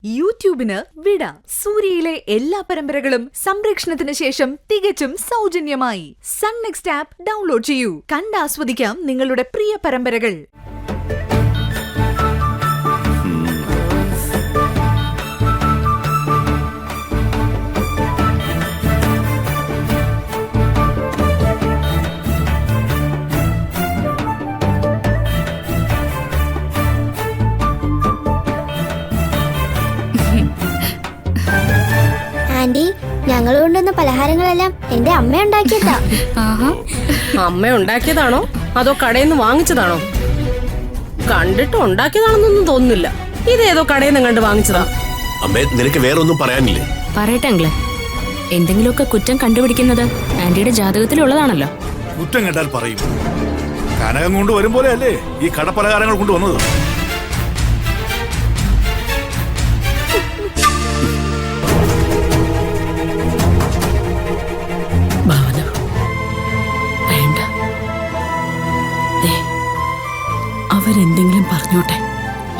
യൂട്യൂബിന് വിട. സൂര്യയിലെ എല്ലാ പരമ്പരകളും സംരക്ഷണത്തിന് ശേഷം തികച്ചും സൗജന്യമായി സൺ നെക്സ്റ്റ് ആപ്പ് ഡൗൺലോഡ് ചെയ്യൂ. കണ്ടാസ്വദിക്കാം നിങ്ങളുടെ പ്രിയ പരമ്പരകൾ. ആന്റി, ഞങ്ങൾ കൊണ്ടുവന്ന പലഹാരങ്ങളെല്ലാം എന്റെ അമ്മ ഉണ്ടാക്കിയതാ. അമ്മ ഉണ്ടാക്കിയതാണോ അതോ കടയിൽ നിന്ന് വാങ്ങിച്ചതാണോ? കണ്ടിട്ട് ഉണ്ടാക്കിയതാണെന്നൊന്നും തോന്നുന്നില്ല. ഇതേതോ കടയിൽ നിന്ന് കണ്ട് വാങ്ങിച്ചതാ. അമ്മേ, നിനക്ക് വേറെ ഒന്നും പറയാനില്ലേ? പറയട്ടെ അങ്കിളെ, എന്തെങ്കിലുമൊക്കെ കുറ്റം കണ്ടുപിടിക്കുന്നത് ആന്റിയുടെ ജാതകത്തിലുള്ളതാണല്ലോ. കുറ്റം കേട്ടാൽ പറയും. കനകം കൊണ്ട് വരും പോലെ അല്ലേ ഈ കടപ്പലഹാരങ്ങൾ കൊണ്ടുവന്നത്. അവരെന്തെങ്കിലും പറഞ്ഞോട്ടെ,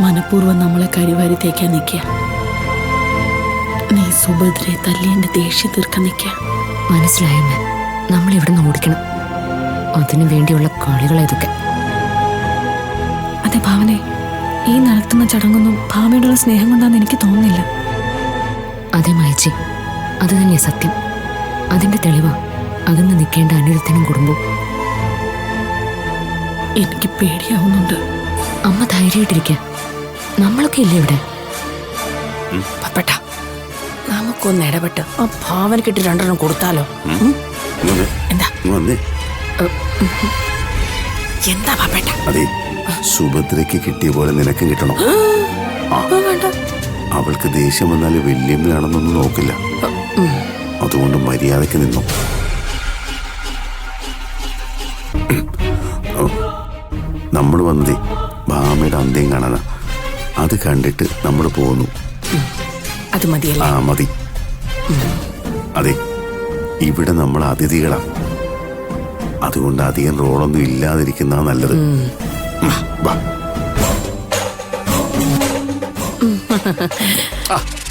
മനഃപൂർവ്വം നമ്മളെ കരിവാരി തേക്കാൻ നിൽക്കുക. നീ സുഭദ്രയെ തല്ലി എന്റെ ദേഷ്യം തീർക്കാൻ നിൽക്കുക. മനസ്സിലായമ്മ, നമ്മളിവിടുന്ന് ഓടിക്കണം. അതിനു വേണ്ടിയുള്ള കളികളാ ഇതൊക്കെ. അതെ ഭാവനെ, ഈ നടത്തുന്ന ചടങ്ങൊന്നും ഭാവയോടുള്ള സ്നേഹം കൊണ്ടാന്ന് എനിക്ക് തോന്നുന്നില്ല. അതെ മായച്ചി, അത് തന്നെയാ സത്യം. അതിന്റെ തെളിവാ അകന്ന് നിൽക്കേണ്ട അനിരുദ്ധനും കുടുംബവും. എനിക്ക് പേടിയാവുന്നുണ്ട്. അമ്മ ധൈര്യമായിട്ടിരിക്കുക. നമ്മളൊക്കെ ഇല്ലേ ഇവിടെ? പപ്പട്ട, നമുക്കൊന്ന് ഇടപെട്ട് ആ ഭാവന കിട്ടി രണ്ടെണ്ണം കൊടുത്താലോ? എന്താ എന്താ പപ്പട്ട? അതെ, സുഭദ്രയ്ക്ക് കിട്ടിയ പോലെ നിനക്കും കിട്ടണം. അവൾക്ക് ദേഷ്യം വന്നാല് വല്യമ്മയാണെന്നൊന്നും നോക്കില്ല. അതുകൊണ്ട് മര്യാദക്ക് നിന്നു. നമ്മൾ വന്നതേ ഭാമയുടെ അന്ത്യം കാണാനാ. അത് കണ്ടിട്ട് നമ്മൾ പോന്നു. അത് മതിയല്ലേ? ആ മതി. അതെ, ഇവിടെ നമ്മൾ അതിഥികളാ. അതുകൊണ്ട് അധികം റോളൊന്നും ഇല്ലാതിരിക്കുന്ന നല്ലത്.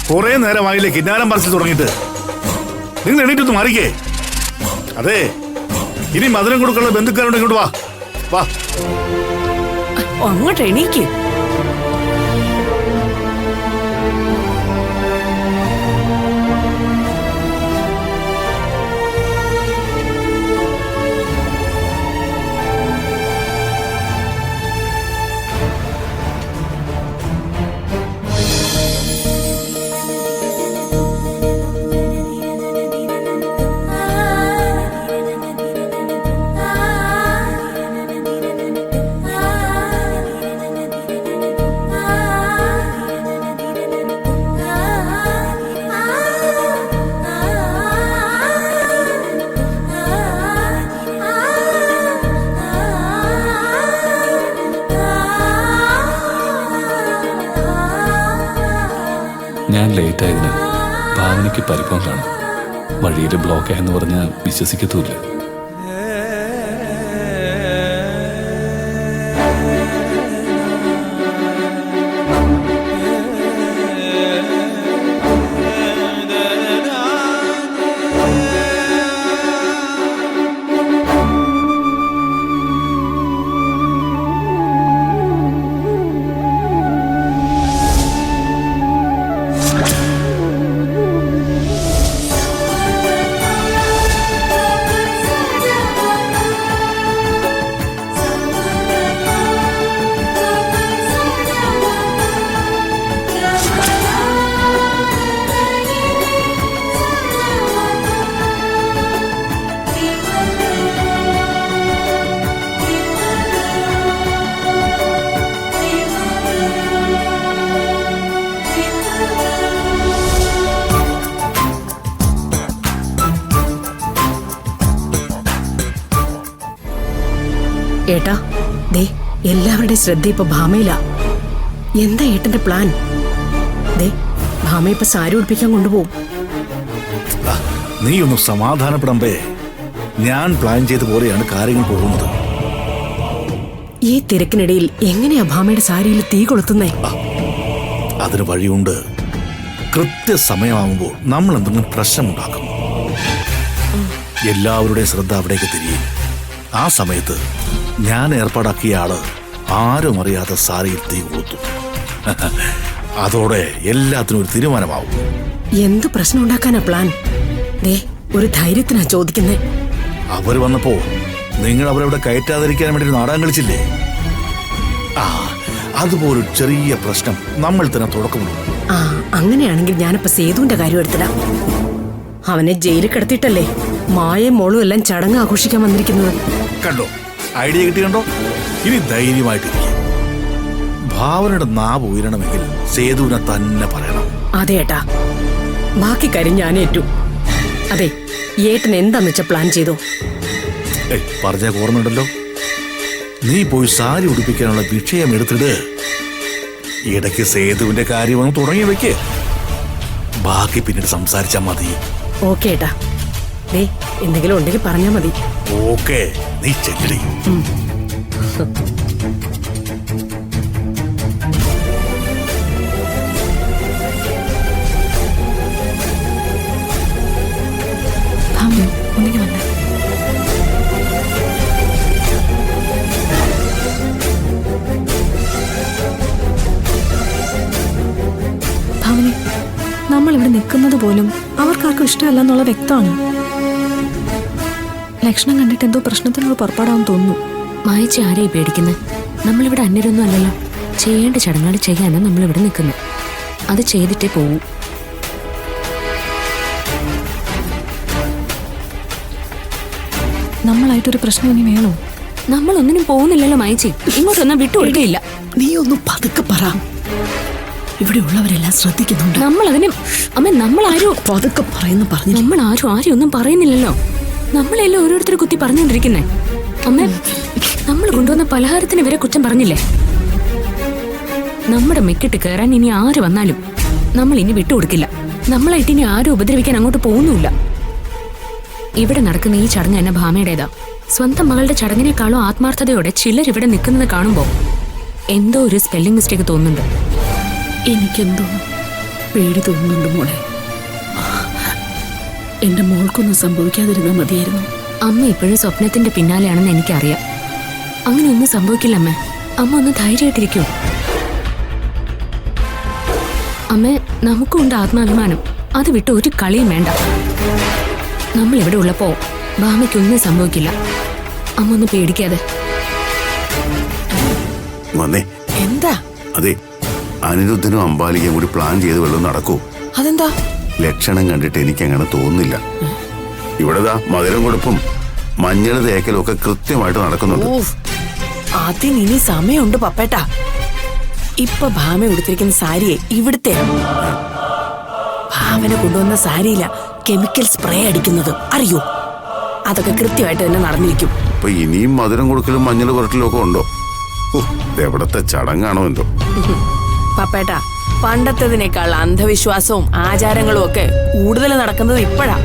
കുറെ നേരമായില്ലേ കിന്നാരം പറച്ചിൽ തുടങ്ങിയിട്ട്. നിങ്ങൾ എണീറ്റൊന്ന് മാറിക്കേ. അതെ, ഇനി മധുരം കൊടുക്കാനുള്ള ബന്ധുക്കാരോട് ഇങ്ങോട്ട് വാ വാ. അങ്ങോട്ട് എണീക്ക്. ഞാൻ ലേറ്റായതിന് ഭാവനയ്ക്ക് പരിഭവം കാണും. വഴിയിൽ ബ്ലോക്കായെന്ന് പറഞ്ഞാൽ വിശ്വസിക്കത്തുമില്ല. ഏട്ടാ, ദേ എല്ലാവരുടെയും ശ്രദ്ധ ഇപ്പൊ ഭാമയിലാ. എന്താ ഏട്ടന്റെ പ്ലാൻ? ദേ ഭാമ ഇപ്പൊ സാരി ഉടുപ്പിക്കാൻ കൊണ്ടുപോകും. നീ ഒന്ന് സമാധാനപ്പെടമ്പേ. ഞാൻ പ്ലാൻ ചെയ്ത പോലെയാണ് കാര്യങ്ങൾ പോകുന്നത്. ഈ തിരക്കിനിടയിൽ എങ്ങനെയാ ഭാമയുടെ സാരിയിൽ തീ കൊളുത്തുന്നേ? അതിന് വഴിയുണ്ട്. കൃത്യസമയമാകുമ്പോൾ നമ്മൾ എന്തെങ്കിലും പ്രശ്നമുണ്ടാക്കും. എല്ലാവരുടെയും ശ്രദ്ധ അവിടേക്ക് തിരിയും. ആ സമയത്ത് ഞാൻ ഏർപ്പാടാക്കിയ ആള് ആരും അറിയാതെ സാരിയിൽ തീ കൊളുത്തു. അതോടെ എല്ലാത്തിനും ഒരു തീരുമാനമാവും. എന്ത് പ്രശ്നം ഉണ്ടാക്കാനാ പ്ലാൻ? ദേ ഒരു ധൈര്യത്തിനാ ചോദിക്കുന്നേ. അവർ വന്നപ്പോ നിങ്ങൾ അവരവിടെ കയറ്റാതിരിക്കാൻ വേണ്ടി നാടകം കളിച്ചില്ലേ? ആ അതുപോലൊരു ചെറിയ പ്രശ്നം നമ്മൾ തന്നെ തുടക്കമുള്ളൂ. ആ അങ്ങനെയാണെങ്കിൽ ഞാനിപ്പോ സേതുവിന്റെ കാര്യം എടുത്തിടാം. അവനെ ജയിലിൽ കിടത്തിയിട്ടല്ലേ മായയും മോളും എല്ലാം ചടങ്ങ് ആഘോഷിക്കാൻ വന്നിരിക്കുന്നത്. കണ്ടോ, ഐഡിയ കിട്ടി കണ്ടോ? ഇനി ധൈര്യമായിട്ടിരിക്കും. ഭാവനയുടെ നാവ് ഉയരണമെങ്കിൽ സേതുവിനെ തന്നെ പറയണം. അതെ ഏട്ടാ, ബാക്കി കാര്യം ഞാൻ ഏറ്റു. അതെ, ഏട്ടൻ എന്താന്ന് വെച്ച പ്ലാൻ ചെയ്തോ? പറഞ്ഞ ഓർമ്മയുണ്ടല്ലോ, നീ പോയി സാരി ഉടുപ്പിക്കാനുള്ള വിഷയം എടുത്തിട്. ഇടയ്ക്ക് സേതുവിന്റെ കാര്യം ഒന്ന് തുടങ്ങി വെക്ക്. ബാക്കി പിന്നീട് സംസാരിച്ചാ മതി. ഓക്കെ ഏട്ടാ. ദേ എന്തെങ്കിലും ഉണ്ടെങ്കിൽ പറഞ്ഞാ മതി. ഓക്കെ, നീ ചെല്ലടി. ഒന്നിങ്ങി വന്നേ. ഭാവനി, നമ്മൾ ഇവിടെ നിൽക്കുന്നത് പോലും അവർക്കാർക്കും ഇഷ്ടമല്ല എന്നുള്ള വ്യക്തമാണ്. ലക്ഷണം കണ്ടിട്ട് എന്തോ പ്രശ്നത്തിനോട് പുറപ്പെടാൻ തോന്നുന്നു. മായച്ചി ആരെയും പേടിക്കുന്നത്? നമ്മളിവിടെ അന്യരൊന്നും അല്ലല്ലോ. ചെയ്യേണ്ട ചടങ്ങുകൾ ചെയ്യാനാണ് നമ്മളിവിടെ നിൽക്കുന്നത്. അത് ചെയ്തിട്ടേ പോവൂ. നമ്മളായിട്ടൊരു പ്രശ്നം ഇനി വേണോ? നമ്മളൊന്നിനും പോകുന്നില്ലല്ലോ മായച്ചി. ഇങ്ങോട്ടൊന്നും വിട്ടുകൊടുക്കുകയില്ല. നീ ഒന്ന് പതുക്കെ പറ. ഇവിടെ ഉള്ളവരെല്ലാം ശ്രദ്ധിക്കുന്നുണ്ട്. നമ്മളതിന് അമ്മ നമ്മളാരും പതുക്കെ പറയുന്നു പറഞ്ഞു. നമ്മളാരും ആരും ഒന്നും പറയുന്നില്ലല്ലോ. നമ്മളെല്ലാം ഓരോരുത്തർ കുത്തി പറഞ്ഞുകൊണ്ടിരിക്കുന്നേ. അമ്മ, നമ്മൾ കൊണ്ടുവന്ന പലഹാരത്തിന് വരെ കുറ്റം പറഞ്ഞില്ലേ? നമ്മുടെ മെക്കിട്ട് കയറാൻ ഇനി ആര് വന്നാലും നമ്മൾ ഇനി വിട്ടുകൊടുക്കില്ല. നമ്മളായിട്ട് ഇനി ആരും ഉപദ്രവിക്കാൻ അങ്ങോട്ട് പോകുന്നുമില്ല. ഇവിടെ നടക്കുന്ന ഈ ചടങ്ങ് എന്നെ ഭാമയുടേതാ. സ്വന്തം മകളുടെ ചടങ്ങിനേക്കാളും ആത്മാർത്ഥതയോടെ ചിലർ ഇവിടെ നിൽക്കുന്നത് കാണുമ്പോൾ എന്തോ ഒരു സ്പെല്ലിംഗ് മിസ്റ്റേക്ക് തോന്നുന്നുണ്ട്. എനിക്കെന്തോ പേടി തോന്നുന്നുണ്ട് മോളെ. എന്റെ മോൾക്കൊന്നും സംഭവിക്കാതിരുന്നാൽ മതിയായിരുന്നു. അമ്മ ഇപ്പോഴും സ്വപ്നത്തിന്റെ പിന്നാലെയാണെന്ന് എനിക്കറിയാം. അങ്ങനെ ഒന്നും സംഭവിക്കില്ല അമ്മ. അമ്മ ഒന്ന് ധൈര്യമായിട്ടിരിക്കൂ. അമ്മ, നമുക്കുണ്ട് ആത്മാഭിമാനം. അത് വിട്ട് ഒരു കളിയും വേണ്ട. നമ്മൾ ഇവിടെ ഉള്ളപ്പോ ഭാമയ്ക്കൊന്നും സംഭവിക്കില്ല. അമ്മ ഒന്ന് പേടിക്കാതെ. വന്നേ. എന്താ? അതെ, അനിരുദ്ധനും അമ്പാലികയും കൂടി പ്ലാൻ ചെയ്ത് വല്ലതും നടക്കൂ. അതെന്താ? ലക്ഷണം കണ്ടിട്ട് എനിക്ക് അങ്ങനെ തോന്നുന്നില്ല. ഇവിടെതാ മധുരം കൊടുപ്പും മഞ്ഞൾ തേക്കലും ഒക്കെ കൃത്യമായിട്ട് നടക്കുന്നുണ്ട്. അതിനി സമയമുണ്ട് പപ്പേട്ടാ. ഇപ്പൊ ഭാമ ഉടുത്തിരിക്കുന്ന സാരിയെ ഇവിടുത്തെ ഭാവന കൊണ്ടുവന്ന സാരിയില കെമിക്കൽ സ്പ്രേ അടിക്കുന്നത് അറിയോ? അതൊക്കെ കൃത്യമായിട്ട് തന്നെ നടന്നിരിക്കും. അപ്പൊ ഇനിയും മധുരം കൊടുക്കലും മഞ്ഞൾ പുരട്ടലും ഒക്കെ ഉണ്ടോ? എവിടത്തെ ചടങ്ങാണോ എന്തോ. പപ്പേട്ടാ, പണ്ടത്തേതിനേക്കാൾ അന്ധവിശ്വാസവും ആചാരങ്ങളും ഒക്കെ കൂടുതൽ നടക്കുന്നത് ഇപ്പോഴാ.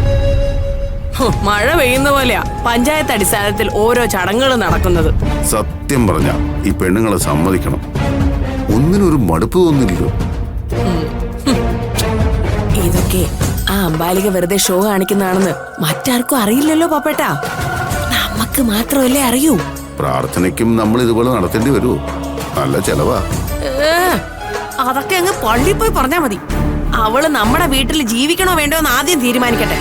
മഴ പെയ്യുന്ന പോലെയാ പഞ്ചായത്ത് അടിസ്ഥാനത്തിൽ ഓരോ ചടങ്ങുകൾ നടക്കുന്നത്. സത്യം പറഞ്ഞ ഈ പെണ്ണുങ്ങളെ സമ്മതിക്കണം. ഒന്നിനൊരു മടുപ്പ് തോന്നില്ലല്ലോ. ഇതൊക്കെ ആ അമ്പാലിക വെറുതെ ഷോ കാണിക്കുന്നതാണെന്ന് മറ്റാർക്കും അറിയില്ലല്ലോ പപ്പേട്ടാ. നമുക്ക് മാത്രമല്ലേ അറിയൂ. പ്രാർത്ഥനയ്ക്കും നമ്മൾ ഇതുപോലെ നടത്തേണ്ടി വരുമോ? നല്ല ചെലവാ. അതൊക്കെ അങ്ങ് പള്ളിയിൽ പോയി പറഞ്ഞാ മതി. അവള് നമ്മുടെ വീട്ടിൽ ജീവിക്കണോ വേണ്ടോ എന്ന് ആദ്യം തീരുമാനിക്കട്ടെ.